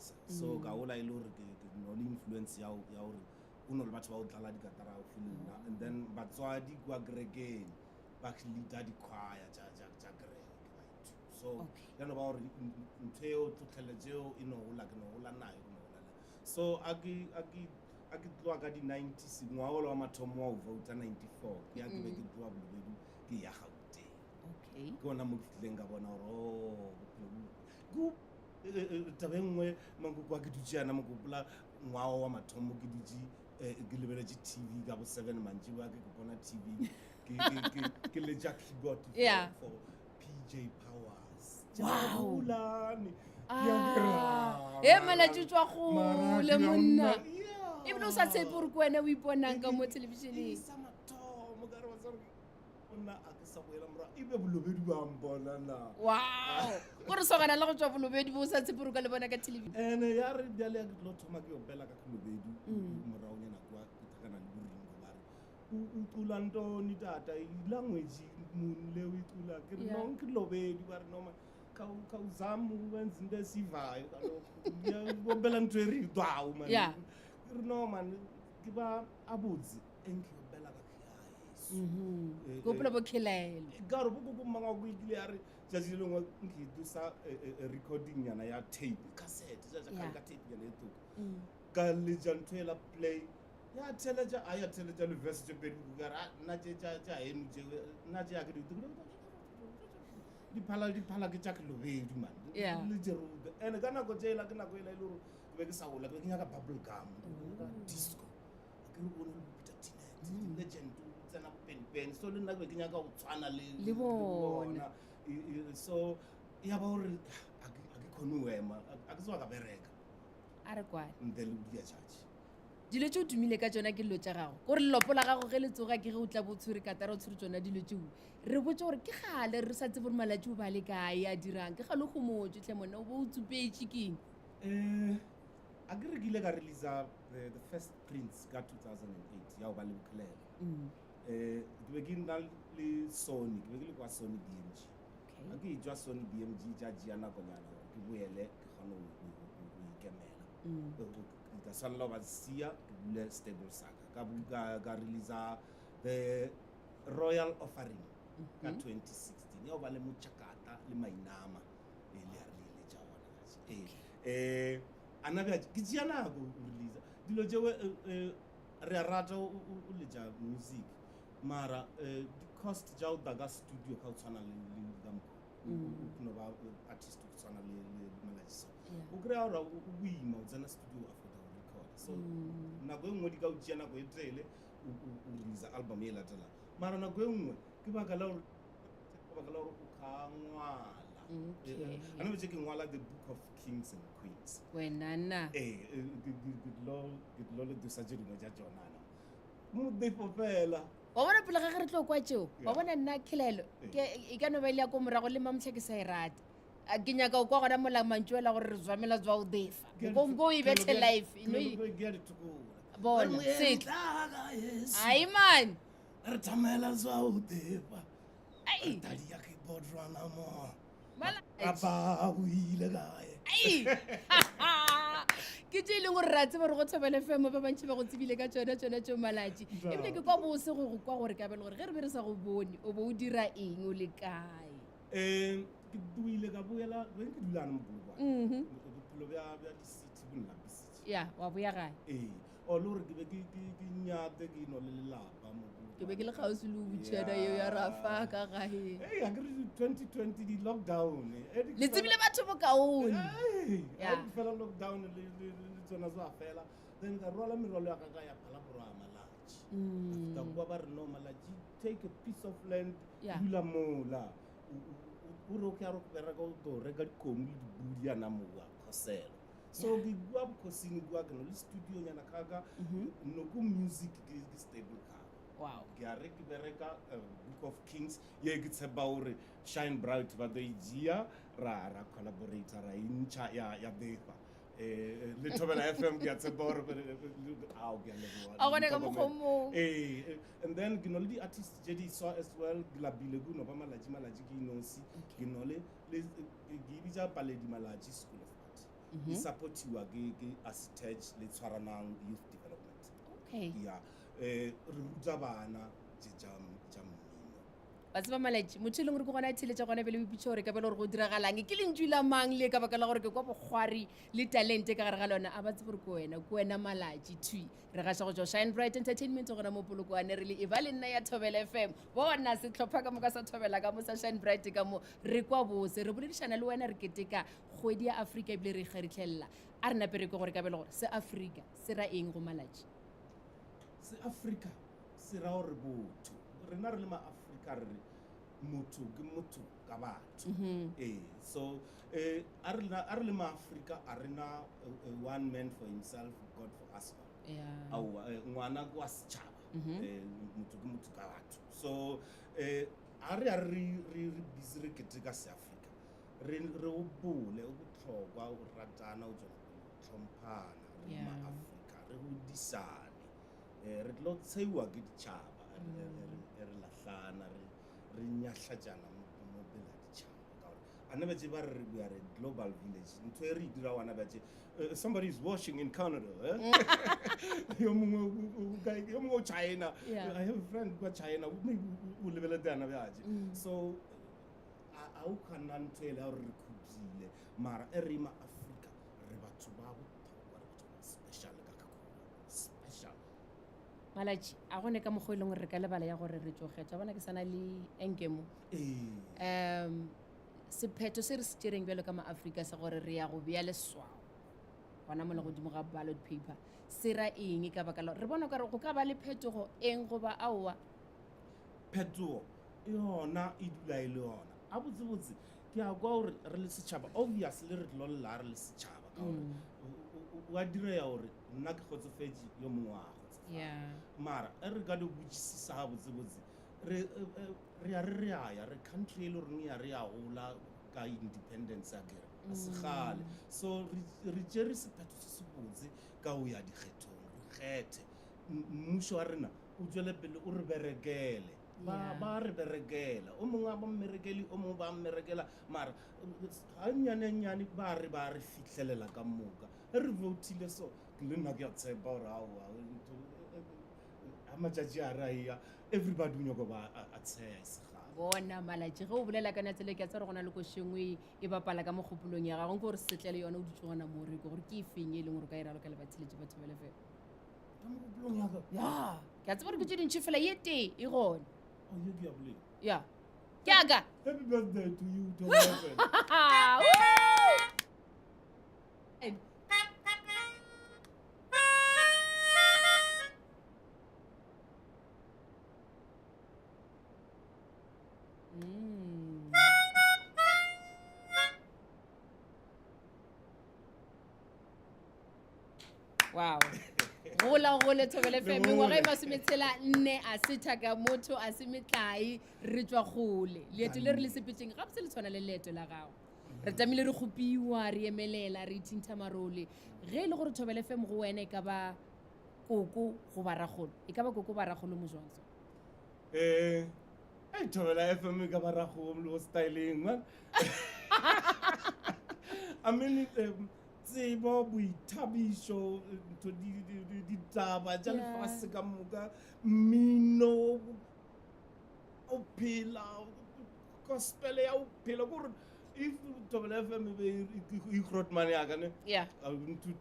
fasa so ka ola ile hore ke no le influence ya hore o no le batho ba o tlala dikatara o filmna and then batswadi kwa gregeng ba leader di choir ja greg so ya no ba hore ntheo tlotlheletseo ino hola ke no hola nayo no hola so aki tloa ka di 90s ngwaolo wa mathomo wa vote 94 ya ke be ke tloa Bolobedu ke ya Gauteng ke ona mo ke fitleng ka bona hore tabengwe mangwe ke dutse yana mo gopola ngwao wa mathomo ke dutse ke lebeletse TV ka bo 7 mantsi ba ke bona TV ke le jack keyboard for PJ Powers wow malatsi tswa go le monna ebile o sa tshepe gore ke wena o iponang ka mo televisioneng sa mathomo ka re wa tsare ona a ke sa boela mora ibe Bolobedu ba mbona na wow gore sogana le go tswa Bolobedu bo sa tshepe gore ka le bona ka television ene ya re bjale ya ke tlo thoma ke opela ka Bolobedu morao nyana kwa ke thakana le boringo ba re o tula ntoni tata language munle o itula ke re no ke Lobedu ba re no ka uzamu wenza into esivayo kalokho ngiyobela ntwe ri dwawo man no man ke ba abutsi engiyobela ka khaya go pela bo khilelo garo bo manga go ikile ya re jaji lengwe ngidisa recording yana ya tape cassette ja ka tape yana eto ka le jantwela play ya teleja aya teleja le verse je bedu gara na je ja enu je na je akedi di phala ke tsa Lobedu man le jero ene kana go tela ke na go ela ile be ke sa gola ke nyaka bubble gum disco ke re bona Peter Tinet legend tsena pen so le nna ke nyaka go tshwana le bona so ya ba hore a ke khone wema a ke tswa ka bereka a re kwa ndele o dia charge dilo tse o tumile ka tsona ke dilo tsa gago gore lelopo la gago ge le tsoga ke ge o tla botshwere ka tara o tshwere tsona dilo tseo re botse gore ke gale re sa tsebe gore malatsi o ba le kae a dirang ke gale go motse tle monna o bo o tsupetse keng a ke re ke ile ka release the first Prince ka 2008 ya o ba le bokhelele ke be ke na le Sony ke be ke le kwa Sony BMG a ke itswa Sony BMG ja dia nakonyana ke boele ke gone go ikemela ka sala ba sia ke bule stable saka ka release the Royal Offering ka 2016 ya o ba le mochakata le mainama le a rile ja wona anabe ke tsena go release dilo jewe re rata o le ja music mara the cost ja o daga studio ka tsana le gampo no ba artist ku tsana le manager o krea ora o buima o tsena studio after record so na go ngwe di ka o tsena go etrele o release album e latela mara na go ngwe ke ba ka la o khangwala ana be ke ngwala the book of kings and queens wena na good lord le dusajiri mo ja jonana mo de popela wa bona pele ga re tlo kwa tseo wa bona nna khilelo ke ka no ba ile ya ko morago le mamtlhe ke sa irata a ke nyaka o kwa gona mola mantšwela gore re zwamela zwa o defa go e bethe life bona setla ai man re tsamela zwa o defa ai tadi ya ke bodrwana mo apa o ile gae ke tse ileng gore ra tseba re go thobele femo ba bantši ba go tsebile ka tsona tšo malatši ebile ke kwa bose go go kwa gore ka bele gore ge re be re sa go bone o bo o dira eng o le kae ke duile ka boela re ke dulana mo Polokwane bophelo bja di-city bo nna busitse ya wa boya gae o le gore ke be ke nyate ke no le lelapa mo ke be ke le kgauswi le o butšhena eo ya rafa ka gae a ke re 2020 di lockdown le tsebile batho bokaone fela lockdown le tsona tsa fela then ka rola merwalo ya ka ya phala borwa malatši after kwa ba re no malatši take a piece of land dula mola o re o ke a re bereka o to reka dikomo le dibudi yana mowa khosela so ke bua bokhosing bua ke no le studio nyana kaka no go music ke stable ka wow ke a re ke bereka book of kings ye ke tseba hore shine bright ba do ijia ra collaborator ra incha ya defa le Thobela FM ke a tseba hore a o ke a leboha a gone ka mogomong and then ke no le di artists je di saw as well Glabile go no ba malaji ke inosi ke no le ke di ja Paledi Malaji School of Art e supportiwa ke ASITED le tshwaranang youth development. Okay. Yeah. Re ruta bana tja mmino. Ba tseba Malatsi motho e leng gore ke gona theletša gona pele o ipitša gore ka pele gore go diragalang ke lentswe la mang le ka baka la gore ke kwa bogwari le talente ka gare ga lona a ba tsebe gore ke wena Malatsi thui re gaša go tswa Shine Bright Entertainment gona mo polokwane re le e ba le nna ya Thobela FM bona setlhopha ka moka sa Thobela ka mo sa Shine Bright ka mo re kwa bose re boledišana le wena re keteka kgwedi ya Afrika ebile re ikgaritlhelela a re nape re ke gore ka bele gore se Afrika se ra eng go Malatsi Se Afrika se ra gore botho rena re le ma-Afrika re motho ke motho ka batho. So a re le ma-Afrika a rena one man for himself, God for us all. Ngwana ke wa setšhaba motho ke motho ka batho. So a re busy re keteka se Afrika re o bole o botlhokwa o ratana o tlhomphana re ma-Afrika re godisane re tlo tsheiwa ke ditšhaba re lahlana re nyahlatsana mo pela ditšhaba ka gore ane ba tse ba re we are a global village ntho e re dira wana ba tse somebody is washing in Canada yo mongwe o China. I have a friend kwa China o lebeletse ana bjaje so a o kana ntho e le gore re khupile mara e re ma-Afrika re batho ba botlhokwa re batho ba special ka kakolo special. Malatsi a gone ka mokgwa e leng gore re ka lebala ya gore re tsogetse bona ke sana le enkemo sephetho se re se tšereng bjalo ka ma-Afrika sa gore re ya go bea leswao gona mola godimo ga ballot paper se ra eng ka baka la re bona kare go ka ba le phetogo eng goba aowa phetogo yona e dula e le yona a botsebotse ke a kwa gore re le setšhaba obviously re tlo lla re le setšhaba ka gore wa direya gore nna ke kgotsofetse yo mongwe wa mara e re ka di botsisisa ga botsebotse re ya re country e le goreng ya re ya gola ka independence ya kere a segale so re tšere sephetho se se botse ka go ya dikgethong re kgethe mmušo wa rena o tswele pele o re berekele ba re berekela o mongwe a ba mmerekeli o mongwe ba mmerekela mara ga nnyane ba re fitlhelela ka moka e re votile so le nna ke a tshepa gore a matšatši a re a eya everybody o nyako ba a tsheya e segale bona Malatsi ge o bolela ka natsele ke a tsa re gona le košengwe e bapala ka mogopolong ya gago ke gore setlele yona o dutse gona mo re ke gore ke e feng e leng gore ka e ralo ka lebatheletše ba Thobela FM ka mogopolong ya ka ke a tseba gore ke tse dintšhi fela ye tee e gone ye ke ya bolela ke aka happy birthday to you Thobela FM wow gole Thobela FM ngwaga e masometshela4 a setha ka motho a se metlai re tswa gole leeto le re le sepetšeng ga botse le tshwana le leeto la gago re tamile re gopiwa re emelela re ithinta marole ge e le gore Thobela FM go wena e ka ba koko go baragolo e ka ba koko baragolo mo jwang Thobela FM e ka baragolo le go styleng man I mean tsebo boithabišo ntho ditaba tša lefase ka moka mmino o phela gospel ya o phela gore if Thobela FM be ikgrotman yaka ne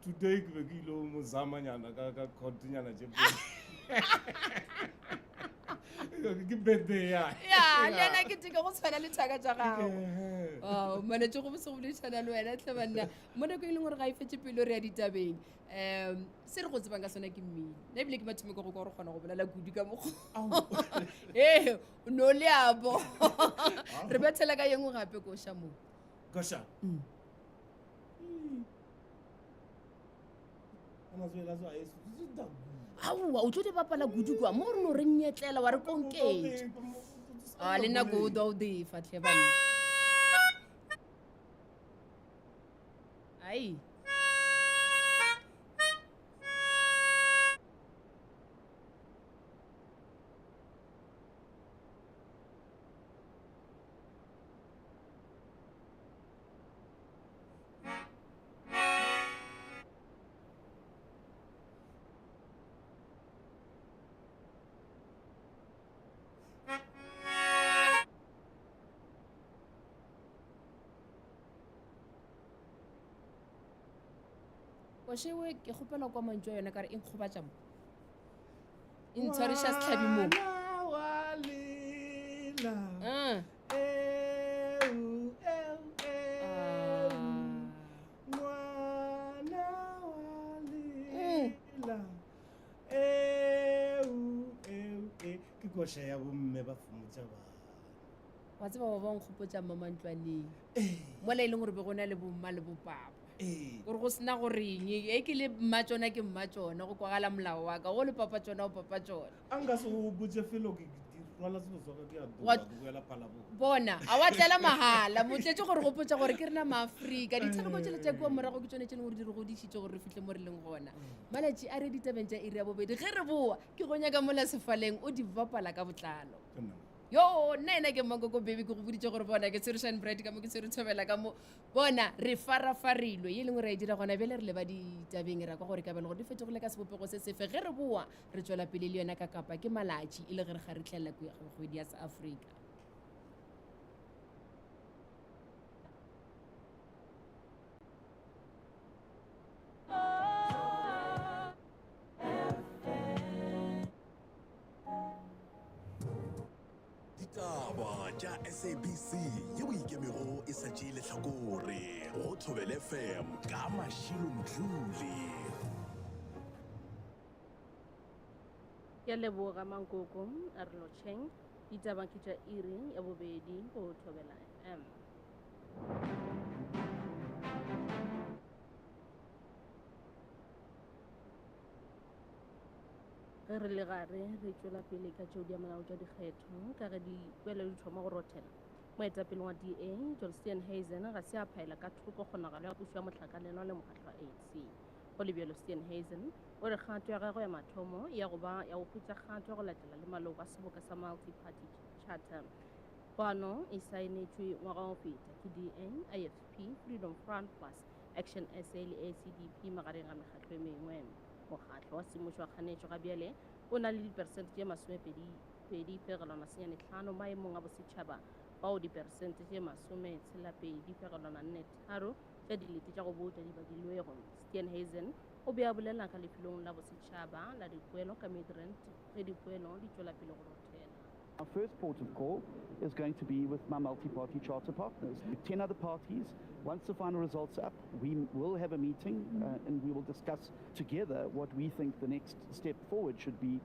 today ke be ke ile mo zamanyana ka contnyana tše ke birthday ya lena ke teke go tshwana le thaka tša gago manetse go bose go boledišana le wena tle banna mo nako e leng gore ga e fetse pelo re ya ditabeng se re go tsebang ka sona ke mmino na ebile ke mathomeko go ka gore kgona go bolela kudu ka mokgo no le abo re bethela ka yengwe gape koša moo koša aowa o tlo di bapala kudu kwa mo gore no re nnyetlela wa re konketse le nako o do defa tlhe bane ai košewe ke kgopela kwa mantso yone ka re e nkgobatša mo e ntshwariša setlhabi mo Ngwana wa lela, ngwana wa lela, ke koša ya bomme ba fomotša bana. wa tseba ba ba nkgopotša mamantlwaneng mola e leng gore be go na le bomma le bopapa gore go sena goreng e ke le mma tsona ke mma tsona go kwagala molao wa ka go le papa tsona o papa tsona a nka se go botse felo ke rwala selo soka ke a What? doa ke boela Phalabong. bona a wa tlela mahala motletse gore go potsa gore ke rena maaforika dithaloko tsele tša kua morago ke tsone tse leng gore di re godisitse gore re fitlhe mo re leng gona malatši a re ditabeng tša iri ya bobedi ge re boa ke go nyaka mola sefaleng o di bapala ka botlalo Ke nna. yo nna ena ke makoko baby ke go boditse gore bona ke tserišane bright ka mo ke tsere thobela ka mo bona re farafarilwe ye leng gore a e dira gona bjale re leba ditabeng ra kwa gore kabelo gore di fetogile ka sebopego se sefe ge re boa re tswela pele le yona ka kapa ke malatši e le ge re ga re tlhelela kgwedi ya seafrika Ditaba tša SABC yeo ikemego e sa tšee lehlakore go Thobela FM ka Mashilo Mdluli. Ke leboga Mankoko a re lotšheng ditaba ke tša iri ya bobedi go Thobela FM. ge re le gare re tšwela pele ka tšeo di amanao tša dikgetho ka ge dipoelo di thoma go rothela moetapele wa DA Johnston Hazen ga se a phaela ka thoko kgonagalo ya pušo ya mohlakalelwa le mokgatlo wa ANC go le bjalo Hazen o re kgato ya gagwe ya mathomo ya go ba ya go hwetša kgato ya go latela le maloko a seboka sa multi-party charter kwano e saenetšwe ngwaga go feta ke DA, IFP, Freedom Front Plus, Action SA le ACDP magareng ga mekgatlo e mengwe mokgatlo wa semmušo wa kganetšo ga bjale o na le diperesente tše 22.5 maemong a bosetšhaba bao diperesente tše 62.43 tša dilete tša go bouta di badilwego Hazen o be a bolela ka lefelong la bosetšhaba la dipoelo ka Midrand ge dipoelo di tšwela pele go rothela. Our first port of call is going to be with my multi-party charter partners. 10 other parties. Once the final results are up, we will have a meeting and we will discuss together what we think the next step forward should be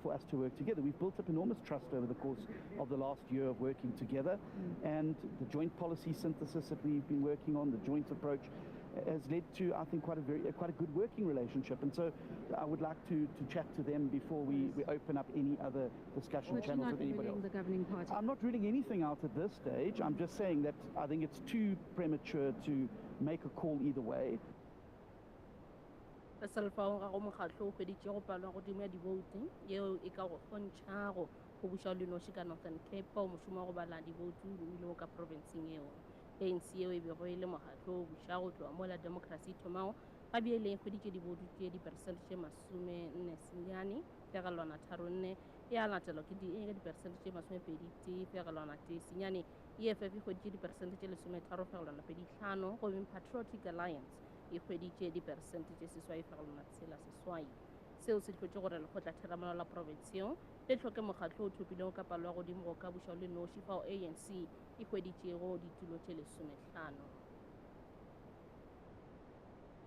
for us to work together. We've built up enormous trust over the course of the last year of working together, and the joint policy synthesis that we've been working on, the joint approach, has led to, I think, quite a good working relationship. And so I would like to chat to them before we open up any other discussion channels with anybody else. The governing party. I'm not ruling anything out at this stage. I'm just saying that I think it's too premature to make a call either way. Ka selfaong ga go mokgatlo o hweditše go palwa godimo ya diboutu yeo e ka go kgontšha go buša lenoši ka Northern Cape bao mošomo wa go bala diboutu o romilego ka provinceng eo ANC yeo e bego e le mokgatlo o buša go tloa mola democracy e thomago ga bjele e hweditše diboutu tše diperesente tše 40.3 e a latelwa ke DA ka diperesente tše 21.1 EFF e hweditše diperesente tše 13.25 gomme Patriotic Alliance e hweditše diperesente tše 6.6 seo se tlhotše gore lekgotla theramano la provinseo le tlhoke mokgatlo o thopilego ka palo ya godimo go ka buša le noši fao ANC e hweditšego ditulo tše 15.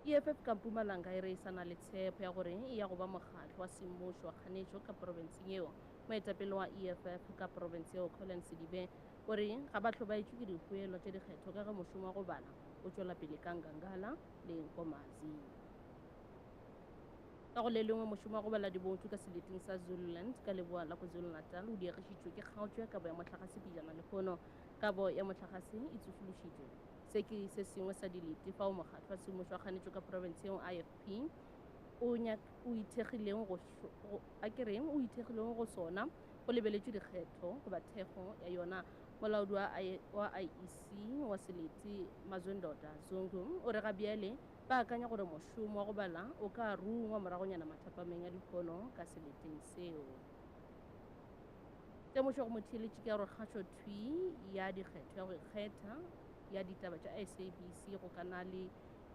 EFF ka Mpumalanga e re e sana le tshepo ya gore e ya go ba mokgatlo wa semmušo wa kganetšo ka provinseng eo moetapele wa EFF ka provinseo Colin Sidibe gore ga ba hlobaetšwe ke dipoelo tše dikgetho ka ge mošomo wa go bala o tšwela pele ka Ngangala le Nkomazi. ka go le lengwe mošomo wa go bala diboutu ka seleteng sa Zululand ka leboa la KwaZulu-Natal o diegišitšwe ke kgaotšo ya kabo ya motlakase pejana lehono kabo ya motlakase e tsosološitšwe se ke se sengwe sa dilete fao mokgatlo wa semmušo wa kganetšo ka provinseng IFP o ithekgilego go sona go lebeletšwe dikgetho go ba thekgo ya yona molaodi wa IEC wa selete Mazwendoda Zungu o re ga bjale ba akanya gore mošomo wa go bala o ka rungwa moragonyana mathapameng ya dipono ka seleteng seo. Temošo go motheeletše ke ya gore kgašo thwi ya dikgetho ya go ikgetha ya ditaba tša SABC go kana le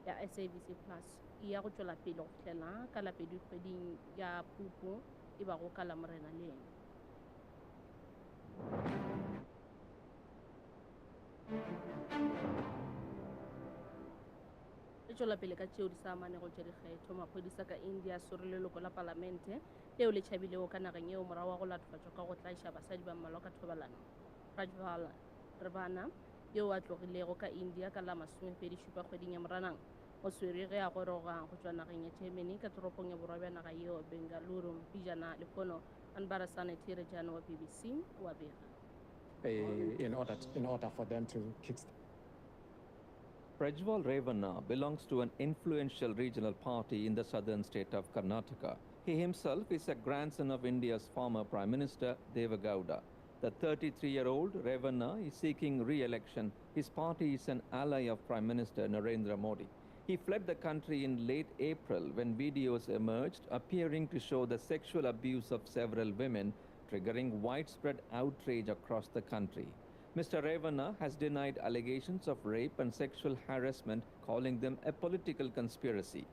ya SABC Plus e ya go tswela pele go fitlhela ka lapedi kgweding ya Phupu e ba go ka la Morena leng. E tswela pele ka tšeo di sa amanego tša dikgetho. Maphodisa ka India a sorile leloko la palamente leo le tšhabilego ka nageng eo morago wa go latofatšwa ka go tlaiša basadi ba mmalwa ka thobalano. Rajval Ravana yo a tlogilego ka India ka la 27 kgweding ya Moranang o swere ge a goroga go tšwa nageng ya Germany ka toropong ya borwa bja naga yeo Bengaluru. Pijana lepono Anbarasane Tirejana wa BBC wa bega. In order for them to kickstart. Prajwal Ravana belongs to an influential regional party in the southern state of Karnataka. He himself is a grandson of India's former Prime Minister Deve Gowda. The 33-year-old Ravana is seeking re-election. His party is an ally of Prime Minister Narendra Modi. He fled the country in late April when videos emerged appearing to show the sexual abuse of several women, triggering widespread outrage across the country. Mr. Ravana has denied allegations of rape and sexual harassment, calling them a political conspiracy.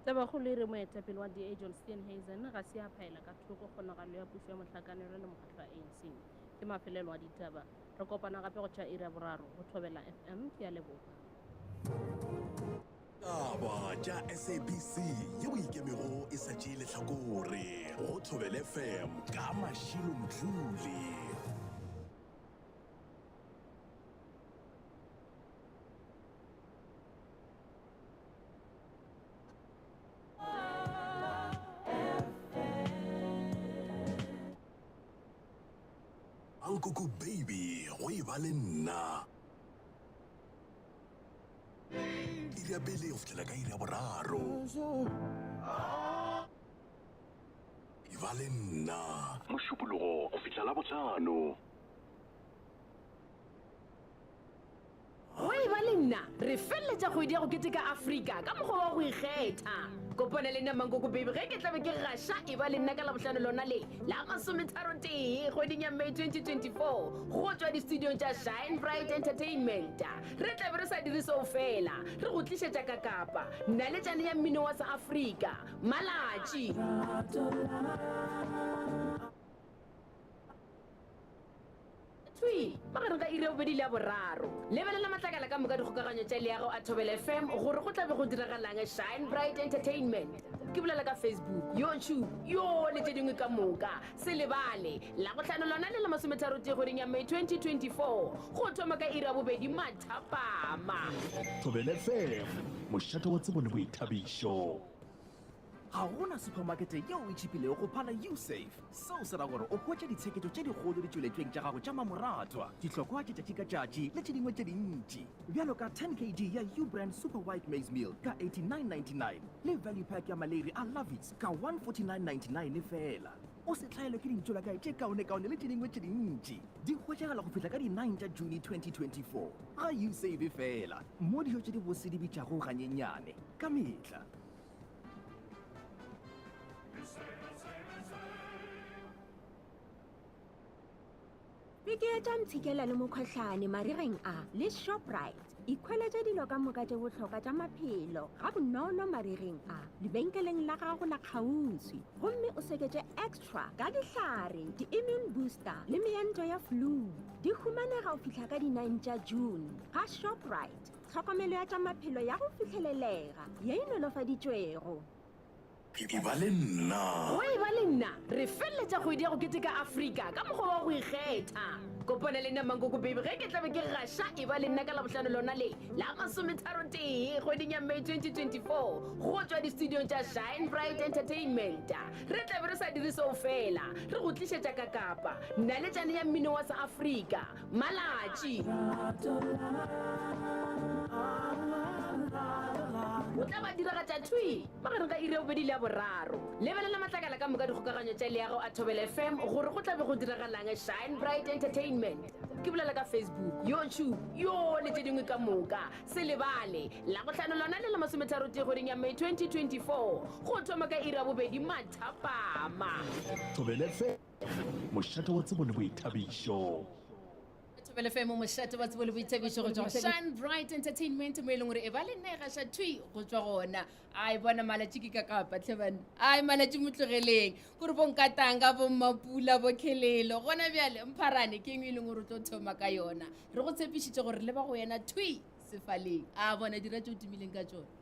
Tabagolo re moetapele wa DA John Steenhuisen ga se a phaela ka thoko kgonagalo ya puso ya mohlakanelo le mokgatlo wa ANC. Ke mafelelo a ditaba. Re kopana gape go tša iri ya boraro go Thobela FM ke a leboga. Taba tša SABC yeo ikemego e sa tšee lehlakore go Thobela FM ka Mashilo Mdluli. Uncle baby, go e ba le nna. Iri ya pele go fitlhela ka iri ya boraro. E ba le nna. Mošupologo go fitlha Labohlano. Oi balena re felletša kgwedi ya go keteka Afrika ka mokgwa wa go ikgetha. Kopana le nna Mankoko baby ge ke tlabe ke gaša e ba le nna ka Labohlano lona le la 31 kgweding ya May 2024 go tšwa di-studiong tša Shine Bright Entertainment. Re tlabe re sa dire seo fela re go tlišetša ka Kapa naletšane ya mmino wa sa Afrika malatši. Magareng ka iri ya bobedi le ya boraro lebelela matlakala ka moka dikgokaganyo tša leago a Thobela FM gore go tlabe go diragalang Shine Bright Entertainment. Ke bolela ka Facebook, YouTube yo le tše dingwe ka moka. Se lebale la bohlano lona le la 30 kgweding ya May 2024 go thoma ka iri ya bobedi mathapama. Thobela FM mošato wa tsebo le boithabišo. ga gona supermarkete yeo e tšhipilego go phala usafe seo se ra gore o hwetša ditsheketšo tše dikgolo di tšweletsweng tša gago tša mamoratwa dihlokwa tše tšatši ka tšatši le tše dingwe tše dintši bjalo ka 10 kg ya ubrand super white maize meal ka 89.99 le value pack ya maleri a lovis ka 149.99 fela o se tlhaelwe ke dintšola kae tše kaone-kaone le tše dingwe tše dintši di hwetšagala go fihla ka di-9 tša June 2024 ga usave fela mo dijo tše di bose di bitšago ganyenyane ka mehla. Pikeetša ntshikela le mokgohlane marigeng a le Shoprite ikhweletša dilo ka moka tše bohlokwa tša maphelo ga bonolo marigeng a lebenkeleng la gago la kgauswi gomme o seketše extra ka dihlare di-immune booster le meento ya flu di humanega go fihla ka di-9 tša June ga Shoprite tlhokomelo ya tša maphelo ya go fihlelelega ye e nolofaditšwego. E ba le nna. Oi ba le nna re felletša kgwedi ya go keteka Afrika ka mokgwa wa go ikgetha. Kopana le nna Mankoko baby ge ke tlabe ke gaša e ba le nna ka Labohlano lona le la 31 kgweding ya May 2024 go tšwa di-studiong tša Shine Bright Entertainment. Re tlabe re sa dire seo fela re go tlišetša ka Kapa naletšane ya mmino wa sa Afrika malatši. O tla ba diragatša thui magareng ka iri ya bobedi le ya boraro lebelela matlakala ka moka dikgokaganyo tša leago a Thobela FM gore go tlabe go diragalang Shine Bright Entertainment. Ke bolela ka Facebook, YouTube yo le tše dingwe ka moka. Se lebale la bohlano lona le la 30 kgweding ya May 2024 go thoma ka iri ya bobedi mathapama. Thobela FM mošato wa tsebo le boithabišo. Thobela FM mošate ba tsebo le boitsebišo go tswa go Shine Bright Entertainment mo e leng gore e ba le nne ga sha thui go tswa gona ai bona malatsi ke ka kapa tlhebane ai malatsi motlogeleng gore bo nkatanga bo mapula bo khelelo gona bjale mpharane ke eng e leng gore o tlo thoma ka yona re go tshepišitše gore le ba go yena thui sefaleng a bona dira tše o tumileng ka tsona.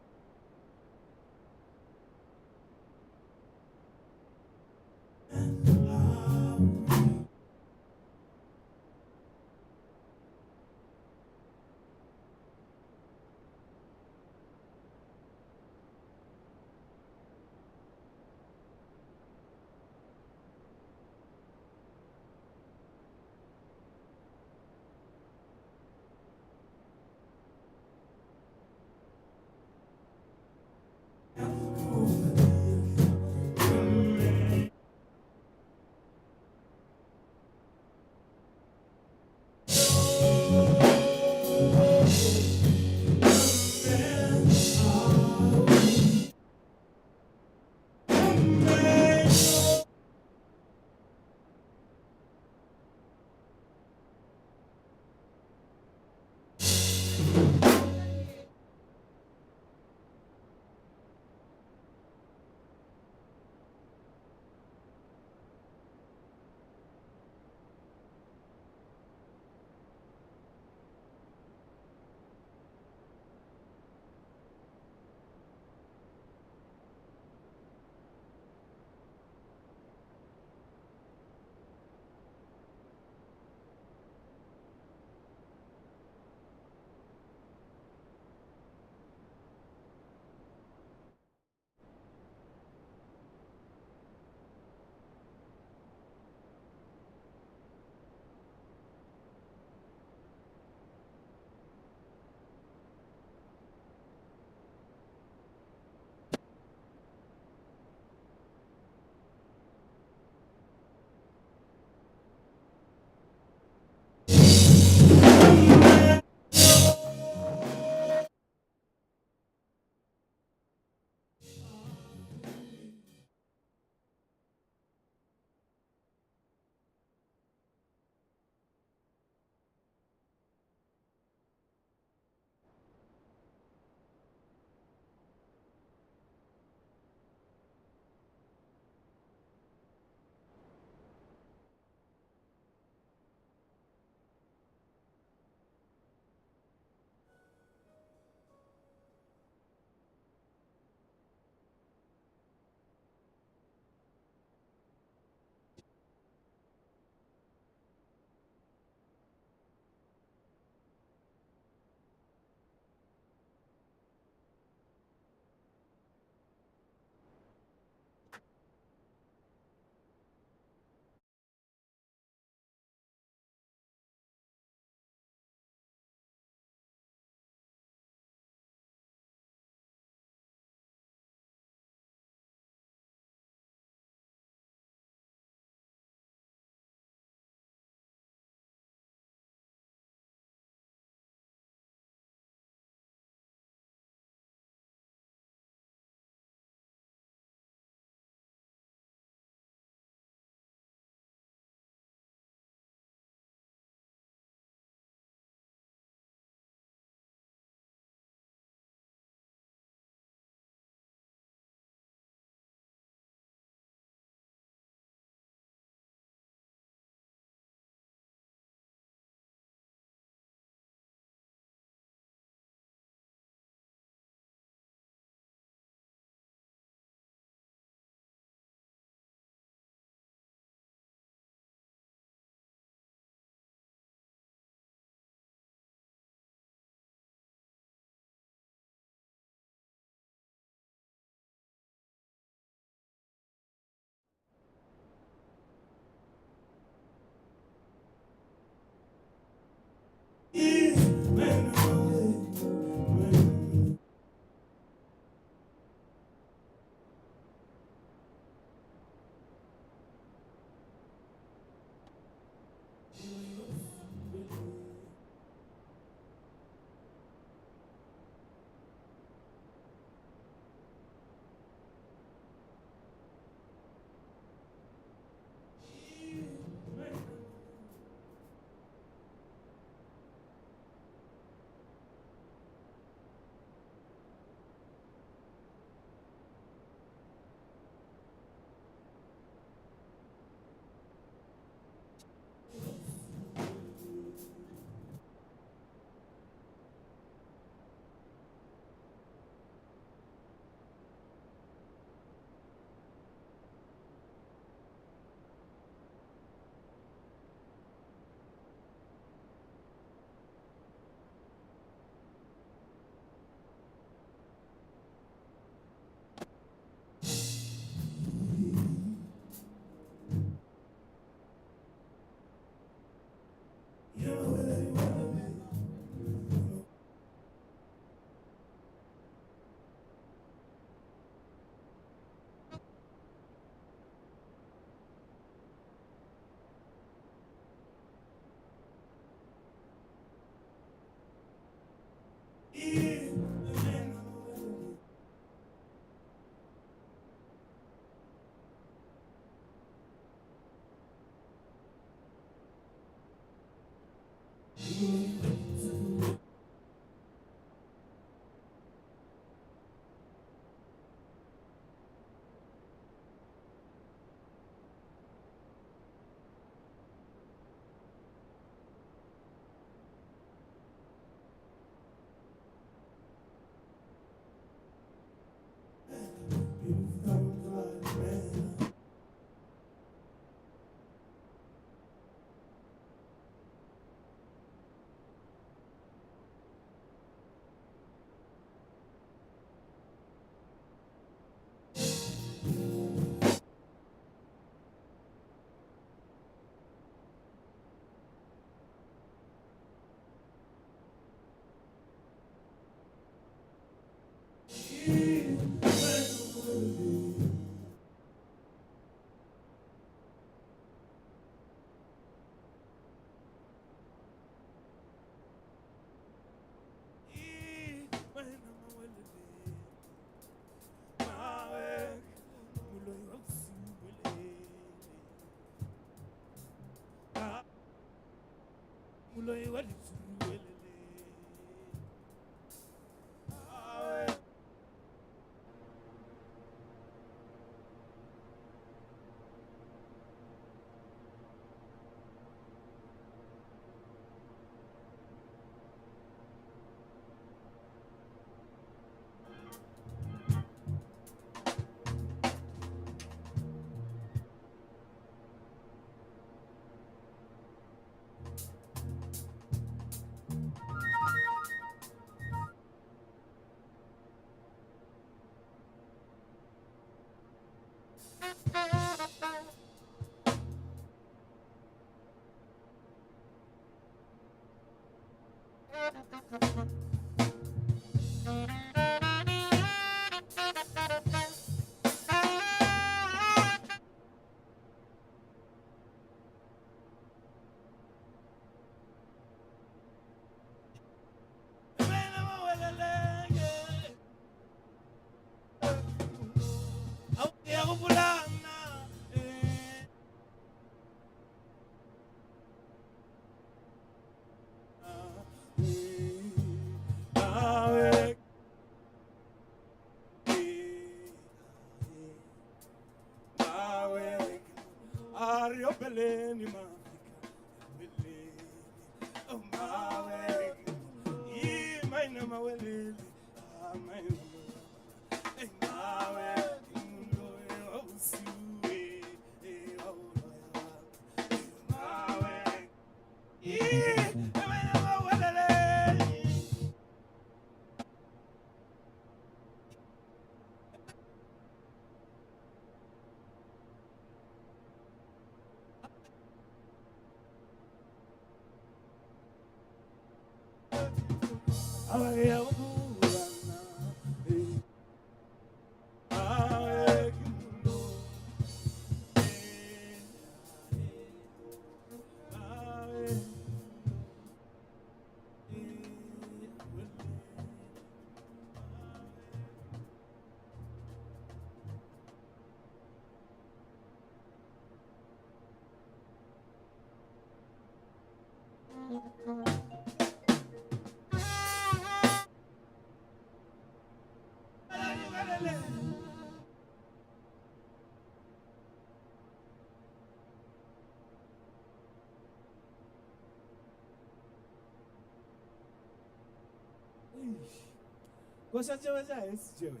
Kwashajewe sijewe.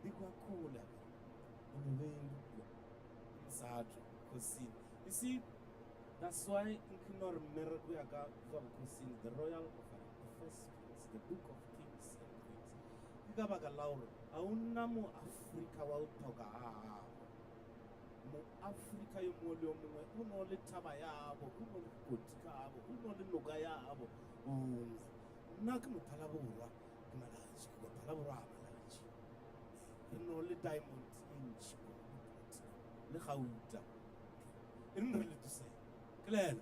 Ikwakhula. Ubengu. Msathu khosini. You see, that's why ignore miracle yaka kwa khosini, the royal offering, the first place, the book of kings and queens. Ika baka lauro, auna mo Afrika wa utoka mo Afrika yo mole omwe, uno le taba yabo, uno le kotika yabo, uno le noga yabo. Naka muthala borwa, malaji, muthala borwa malaji. Uno le diamond inch, le gauta. In really to say, clear.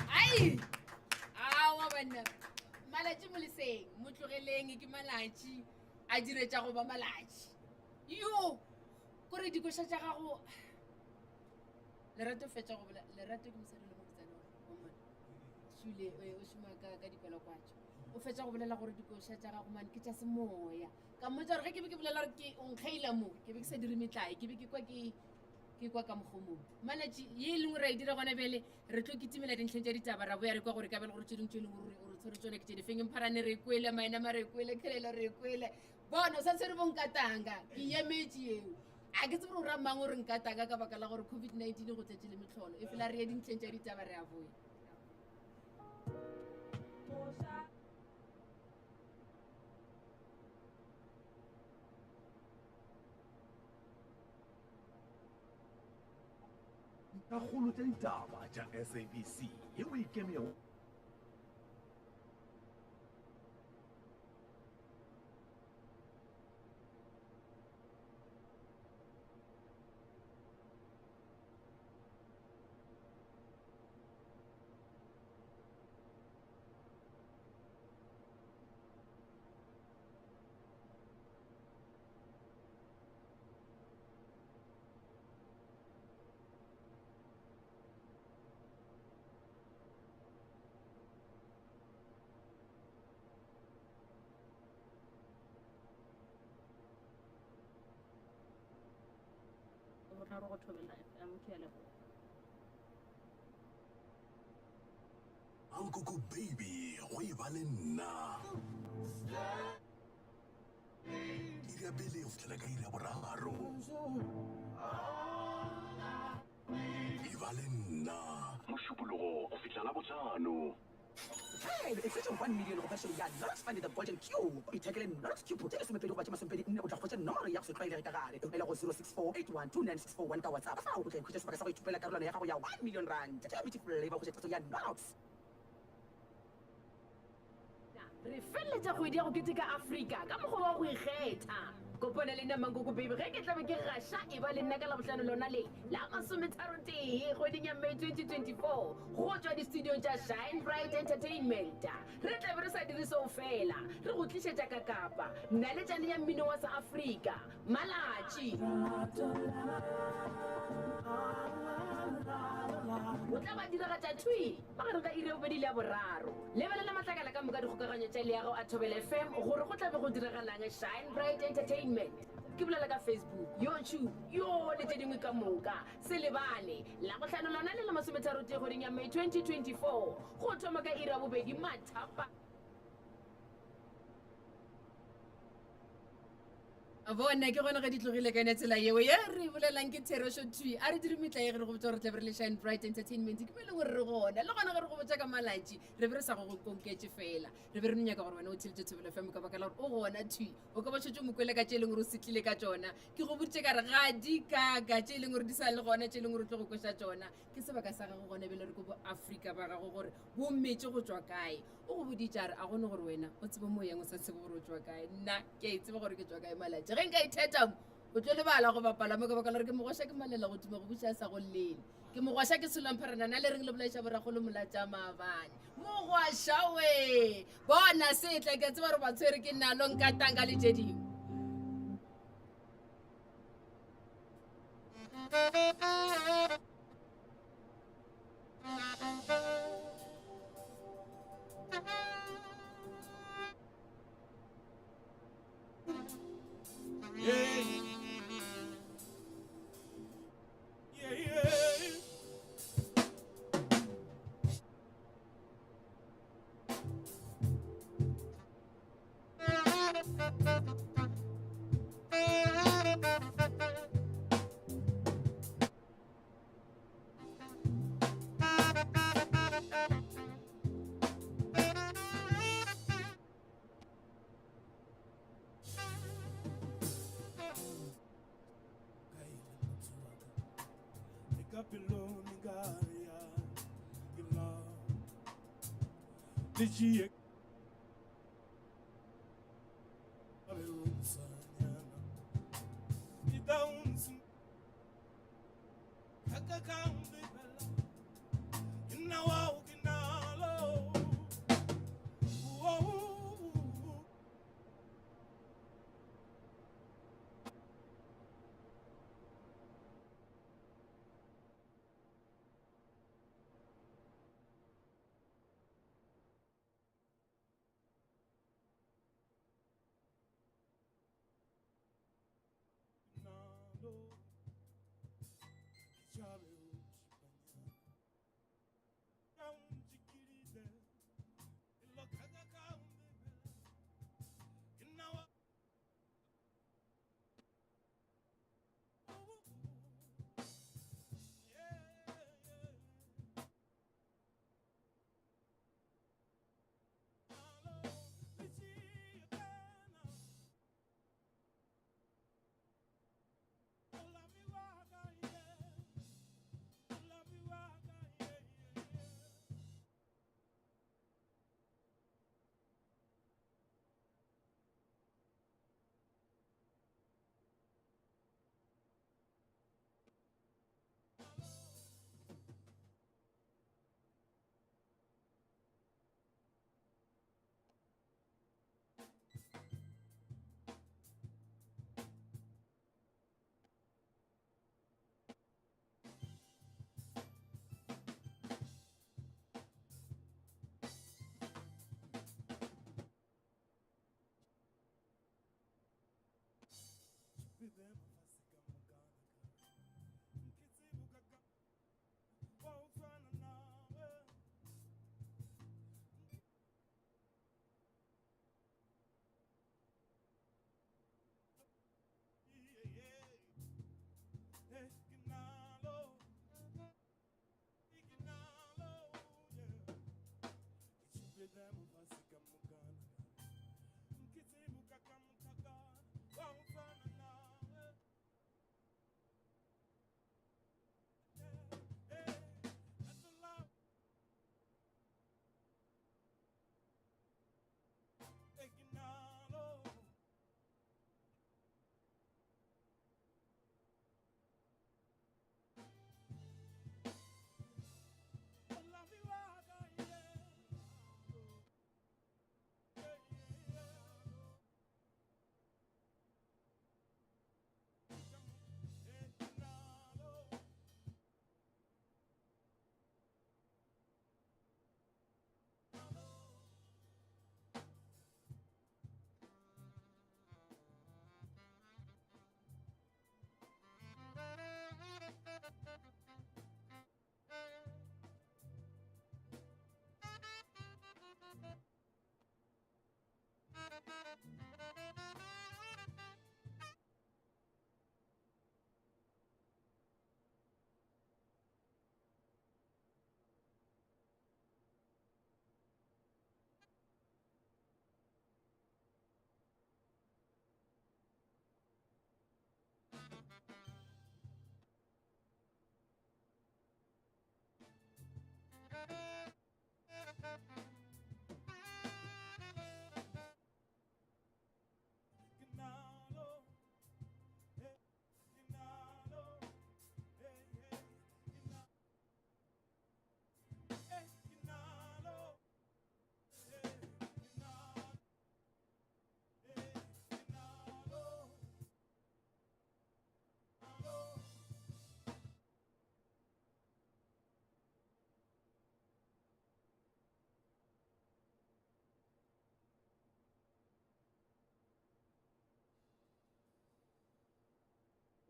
Ai! Awa bana. Malatsi mo leseng, mo tlogeleng ke malatsi a diretša go ba malatsi. Yo! Kore dikoša tša gago Lerato fetša go bola Lerato ke mosadi le motsana wa mona. Shule o šoma ka dikwelakwatša. O fetša go bolela gore dikoša tša gago man ke tša semoya. Ka mmotša gore ge ke be ke bolela gore ke o nkgeila mo, ke be ke sa dire metlae, ke be ke kwa ka mokgomong. Malatsi ye leng re a dira gona bjale re tlo kitimela dintlheng tša ditaba ra boya re kwa gore ka bele gore tše dingwe tše leng gore o tshwere tsone ke tše difeng. Mpharane re kwele, maenama re kwele, khelelo re kwele, bona o sa tshwere bonkatanga ke emetse eo a ke tsebe gore ra mang o re nkatanga ka baka la gore COVID-19 go tletse le metlholo e fela re ye dintlheng tša ditaba re a boe dikagolo tša ditaba tša SABC ye o ikemego boraro go thobela FM ke a leboga Uncle baby go e ba le nna iri ya pele go fitlhela ka iri ya boraro e ba le nna mošupologo go fitlha la botlhano Hey, it's such a 1 million version ya Nox find the golden cube. Ithekele Nox cube tse se mepedi go batla masempedi nne o tla gotse nomoro ya go se tlwaele ka gare. O ela go 0648129641 ka WhatsApp. Fa o tla ikhutsha sebaka sa go ithupela karolwana ya gago ya 1 million rand. Tja beauty flavor go tsetso ya Nox. re feleletša kgwedi ya go keteka afrika ka mokgwa wa go ikgetha kopana le nna Mankoko baby ge ke tlabe ke gaša e ba le nna ka labohlano lona le la 31 kgweding ya May 2024 go tšwa di-studio tša Shine Bright Entertainment re tlabe re sa dire seo fela re go tlišetša ka kapa naletšane ya mmino wa sa afrika malatši o tla ba diragatša twi ba gare ka iri ya bobedi le ya boraro lebelela matlakala ka moka dikgokaganyo tša leago a Thobel FM gore go tlabe go diragalang Shine Bright Entertainment ke bolela ka Facebook YouTube yo le tše dingwe ka moka se lebale la bohlano lona le la 30 kgweding ya May 2024 go thoma ka iri ya bobedi mathapa bona ke gona ge di tlogile ka ene tsela eo ye re bolelang ke Theresho twi a re dire metla ye ge re go botsa gore tlabe re le Shine Bright Entertainment ke bele gore re gona le gona ge re go botsa ka malatši re be re sa go konketse fela re be re nyaka gore wena o theletše Thobela FM ka baka la gore o gona twi o ka ba tshotse mokwele ka tše e leng gore o setlile ka tšona ke go boditše ka re ga di kaka tše e leng gore di sa le gona tše e leng gore o tle go kweša tšona ke sebaka sa gago gona bele re ko bo Afrika ba gago gore bo mmetse go tswa kae o go boditše a re a gone gore wena o tsebe moyeng o sa tsebe gore o tswa kae nna ke a itsebe gore ke tswa kae malatši ge nka itheta o tlo lebala go bapala mo ka baka la gore ke mogwasha ke malela go tuma go buša sa go llele ke mogwasha ke solampharanana le reng le bolaiša boragolo molatša maabane mogwasha we bona setla ke tseba gore ba tshwere ke nalo nkatanga le tše dingwe Did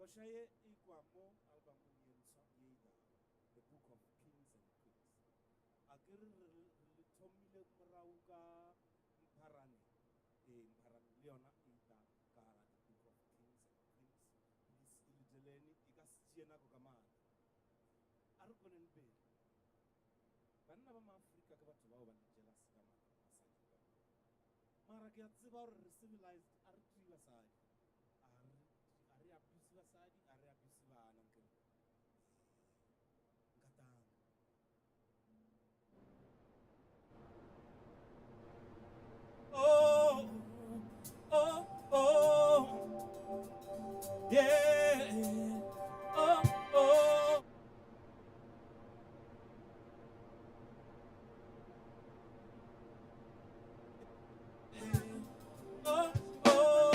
Kosha ye ikwamo album yentswa ye da The Book of Kings and Queens. Akere re thomile morao ka Mpharane. Mpharane le yona e tla ka hara The Book of Kings and Queens. Please iliteleni ikasitie nako ka mane. A re koneng pele. Banna ba maAfrika ke batho bao ba le jealous ka basadi ba bona. Mara ke a tseba hore re civilized a re tui basadi. A re abuse basadi, a re abuse bana nkeng. Nkatang. Oh, oh, oh, yeah, oh, oh. Oh, oh.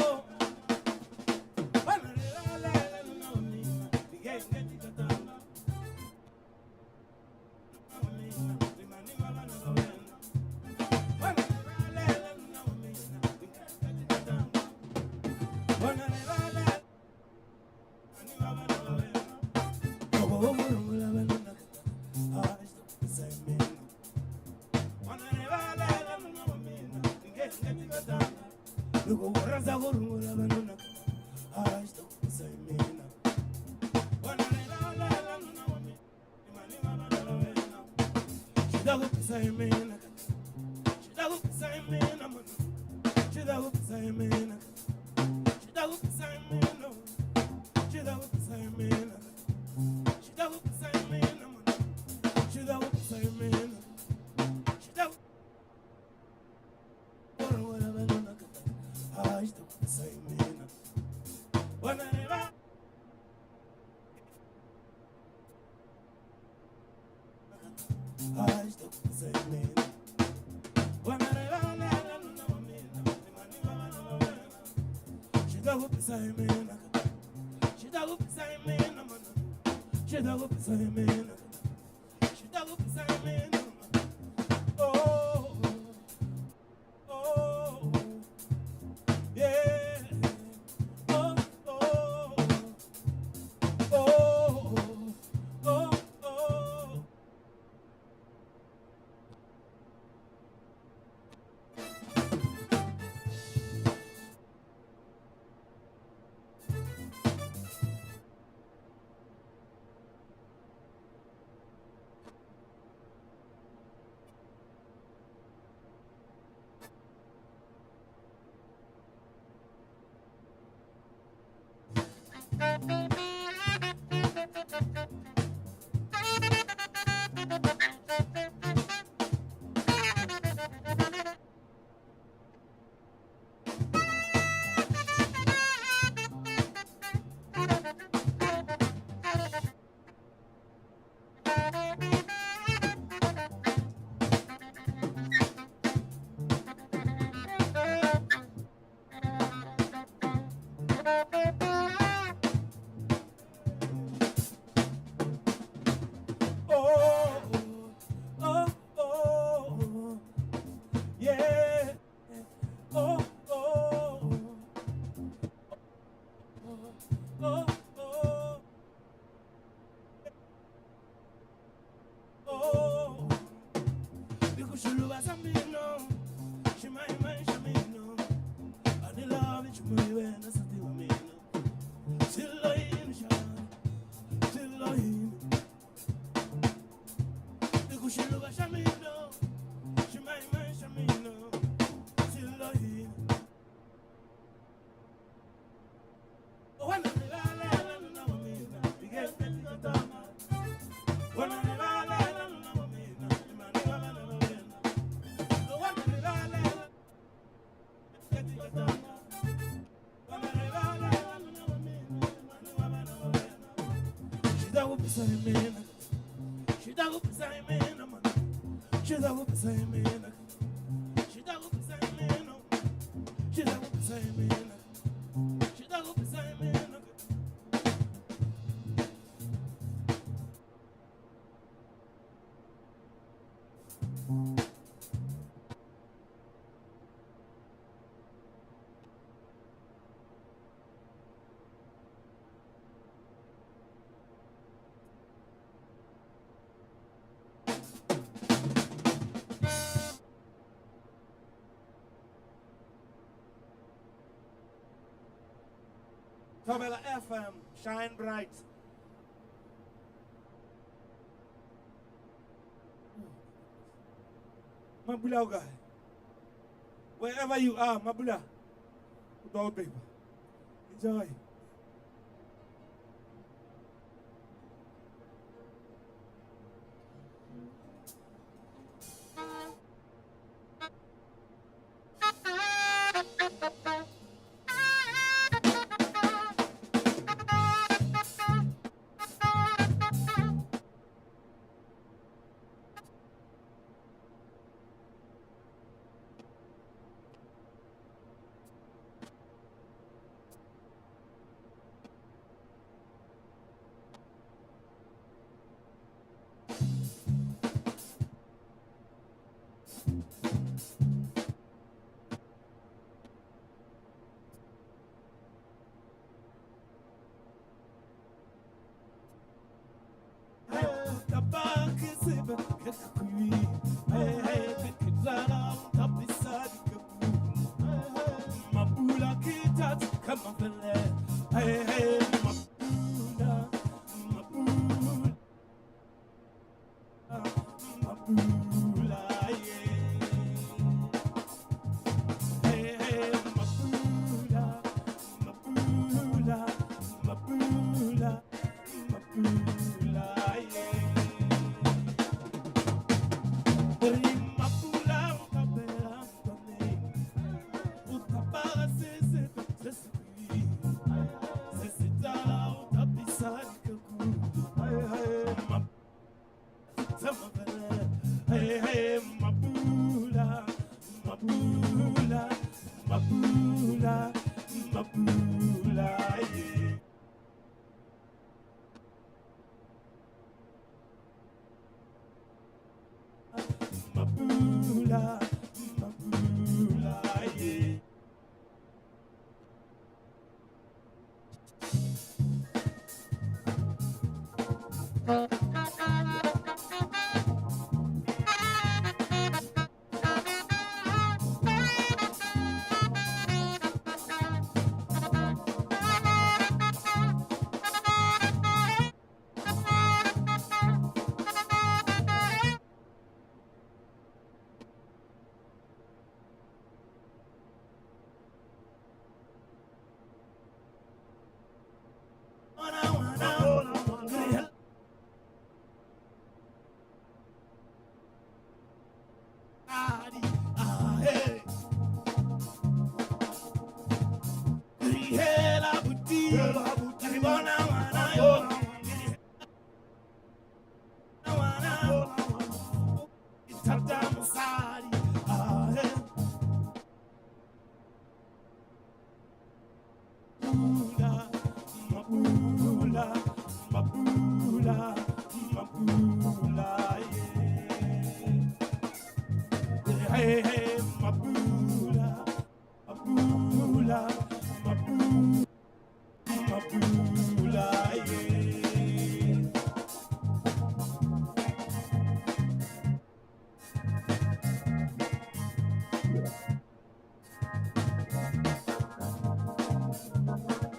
Thobela FM, shine bright. Mabula uga. Wherever you are, Mabula. Without paper. Enjoy.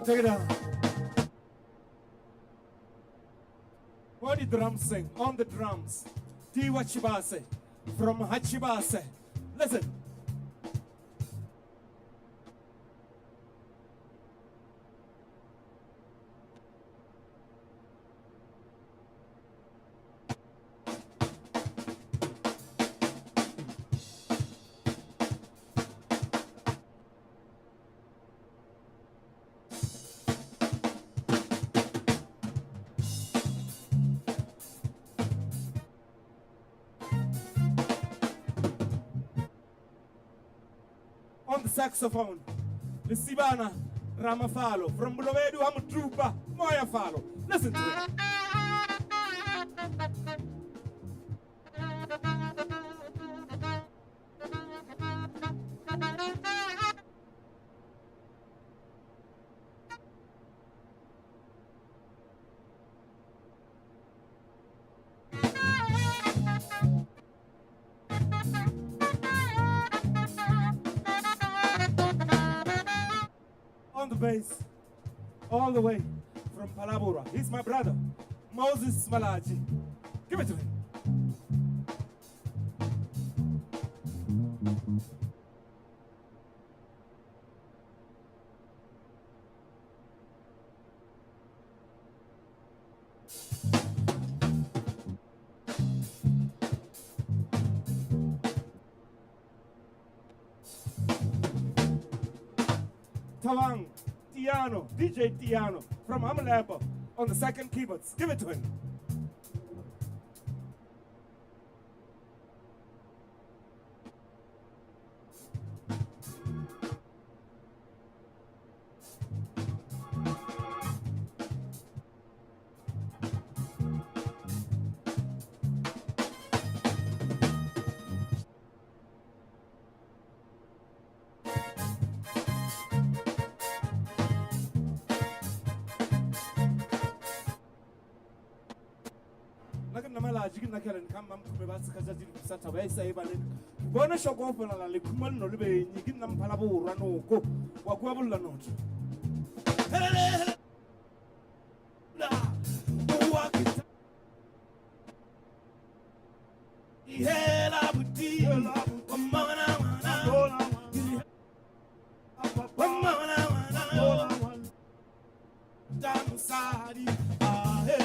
Take it down. What the drums sing? On the drums. Tiwa Chibase from Hachibase. Listen. On the saxophone, the Sibana Ramafalo from Bulovedu Hamutrupa Moya Falo. Listen to it. On the bass, all the way from Palabura. He's my brother, Moses Malachi. Give it to him. Tawang Tiano, DJ Tiano from Amalabo on the second keyboards. Give it to him. Bona shoko fela le khumana no le benyi ke nna mphala borwa noko wa kwa bolla notho ihela buti wa mana damusadi ahe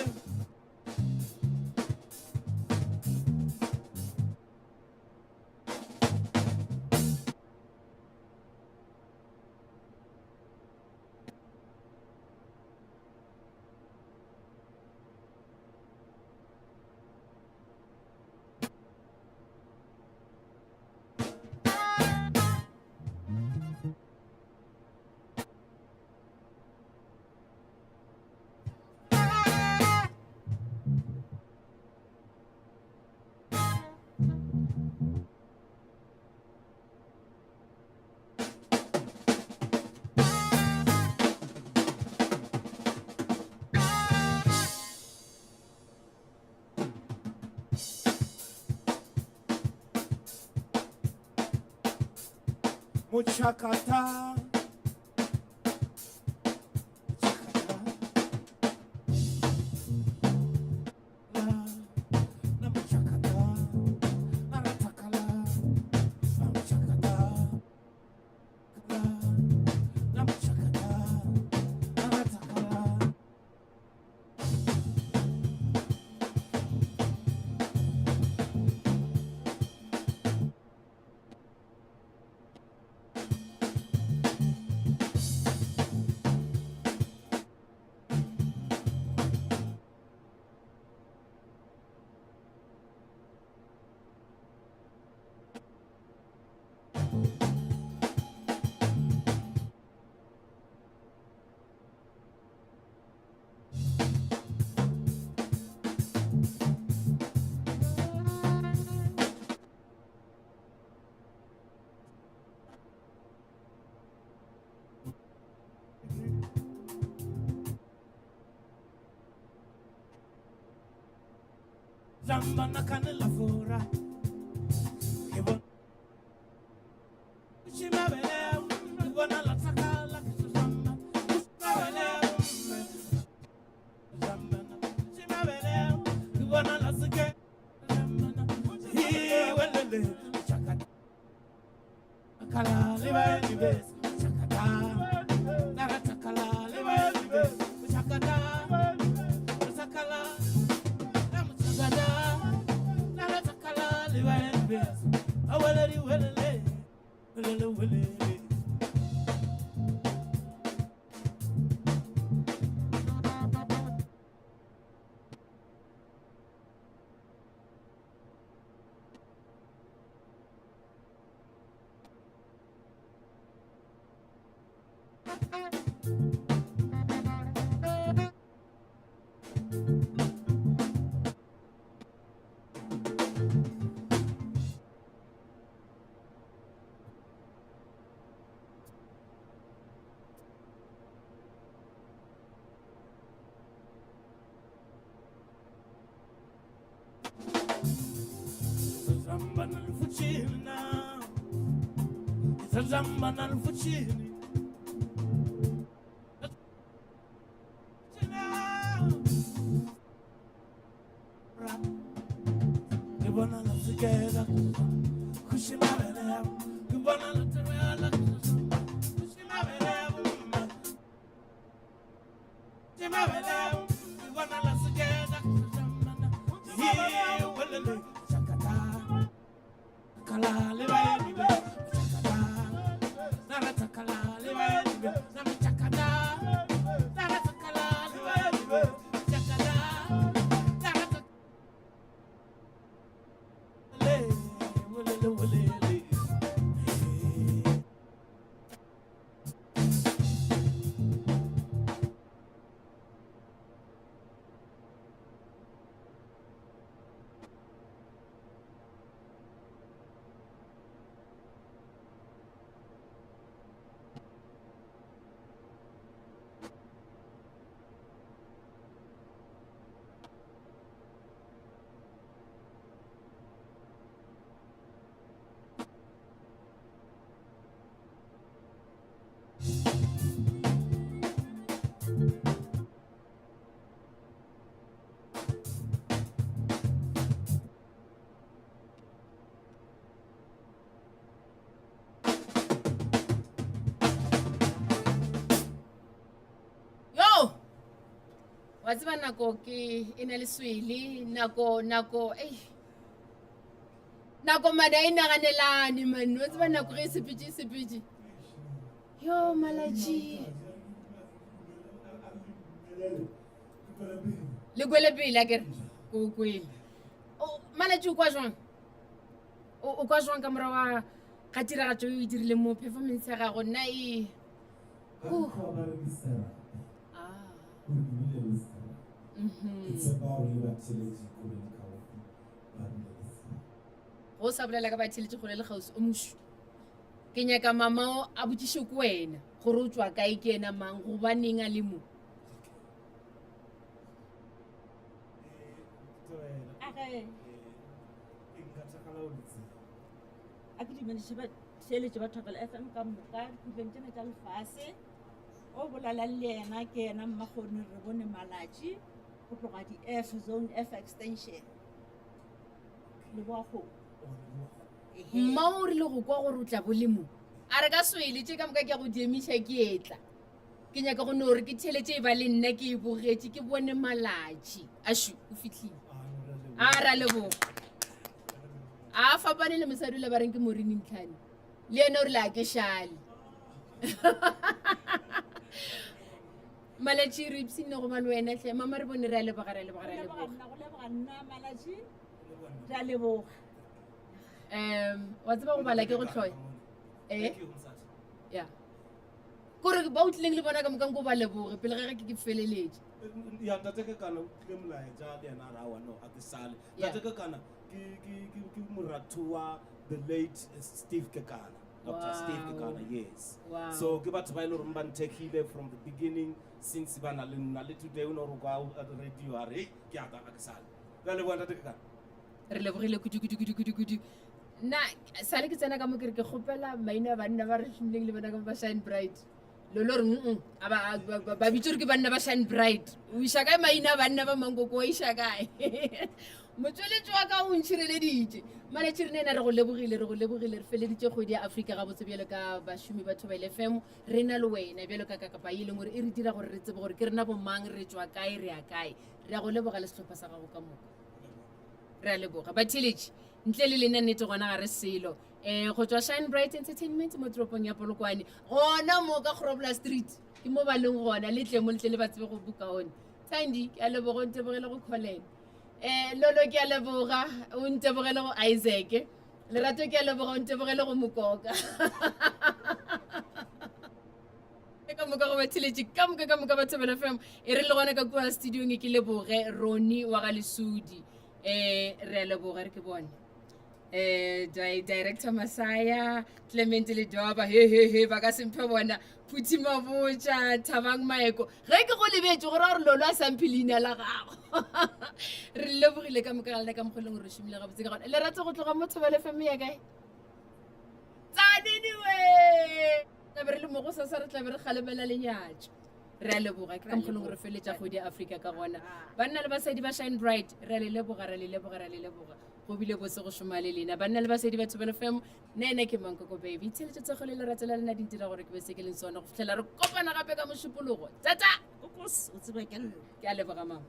Muchakata. Zamba na canela fora. Chima beleu, bona la takala kizamba. Beleu. Zamba na chima beleu, bona la sike. Hi welele chakata. Kala liba libes chakata. Nara chakala liba libes chakata. Chakala. wa tseba nako ke e na le swele nako mada e naganelane man wa tseba nako ge sepetse yo malaji le kwele pele a kere ko kwele malaji o kwa jwang ka mora wa ga tiragatso yo e dirile mo performance ya gago nna e It's about relativity. go sa bolela ka batheletše kgole le kgausi o mošu ke nyaka mamao a botšiše ko wena gore o tswa kae ke ena mang gobaneng a le mo a ke dumediše batheletše ba Thobela FM ka moka dikhutlong tsena tša lefase o bolalang le ena ke ena Mmakgone re bone Malatsi go tloga di-F zone F extension le boago mmao o rile go kwa gore o tla bolemo a re ka swele ka moka ke go diemiša ke etla ke nyaka go no gore ke theletše e ba le nna ke e bogetše ke bone Malatsi ashu o fitlhile a ra leboga a fapane le mosadi o le ba reng ke Morini Ntlhane le ene o rile a ke šale Malatsi re ipsine go ba le wena hle mama re bone re a leboga nna Malatsi re a leboga wa tseba go bala ke go tlhoya ya kore ba o tlileng le bona ka moka nko ba leboge pele ge ke feleletse ya ntate ke kana o tlile molaetša le ena ra wa no a ke sale ntate ke kana ke moratu wa the late Steve Kekana Dr. Steve Kekana, yes. Wow. So ke batho ba ile re mbantekile from the beginning since ba na le today o no go kwa radio a re ke ata ka sale la le bona ntate ke kana re lebogile kudu nna sale ke tsena ka mo ke re ke kgopela maina banna ba re šomileng le bona ka ba Shine Bright lo re ba bitso re ke banna ba Shine Bright o iša kae maina banna ba mangoko o iša kae motsweletši wa ka o ntšhireleditše Malatsi re ne ena re go lebogile re feleditše kgwedi ya Afrika ga botse bjalo ka bašomi ba Thobela FM re na le wena bjalo ka kapa e leng gore e re dira gore re tsebe gore ke rena bomang re tswa kae re ya kae re a go leboga le sehlopha sa gago ka moka re a leboga batheletši ntle le lena nnete gona ga re selo go tswa Shine Bright Entertainment mo toropong ya Polokwane gona mo ka Grobler Street ke mo ba leng gona le tle mo le tle le ba tsebe go bokaone Thandi ke a leboga o ntebogele go Colin Lolo ke a leboga o ntebogele go Isaac Lerato ke a leboga o ntebogele go Mokoka ka moka go batheletši ka moka ba Thobela FM e re le gona ka kua studiong ke leboge Roni wa ga Lesudi re a leboga re ke bone director Masaya Clement le Doba he ba ka semphe bona Phuthi Mabotja Thabang Maeko ge ke go lebetse gore re lolo a sampilina la gago re lebogile ka moka le ka mogolong re šomile ga botse ka gona le rata go tloga mo Thobela FM ya kae tsanini we tla be re le mo go sasa re tla be re galemela lenyatso re a leboga ke ka mogolong re feletša kgwedi ya Afrika ka gona banna le basadi ba Shine Bright re a le leboga go bile bose go šoma le lena banna le basedi ba Thobela FM nene ke Mankoko baby tsheletso tsa go le lerato la lena di ntira gore ke be se ke leng sona go fitlhela re kopana gape ka mošupologo tata kokos o tsebe ke ke a leboga mama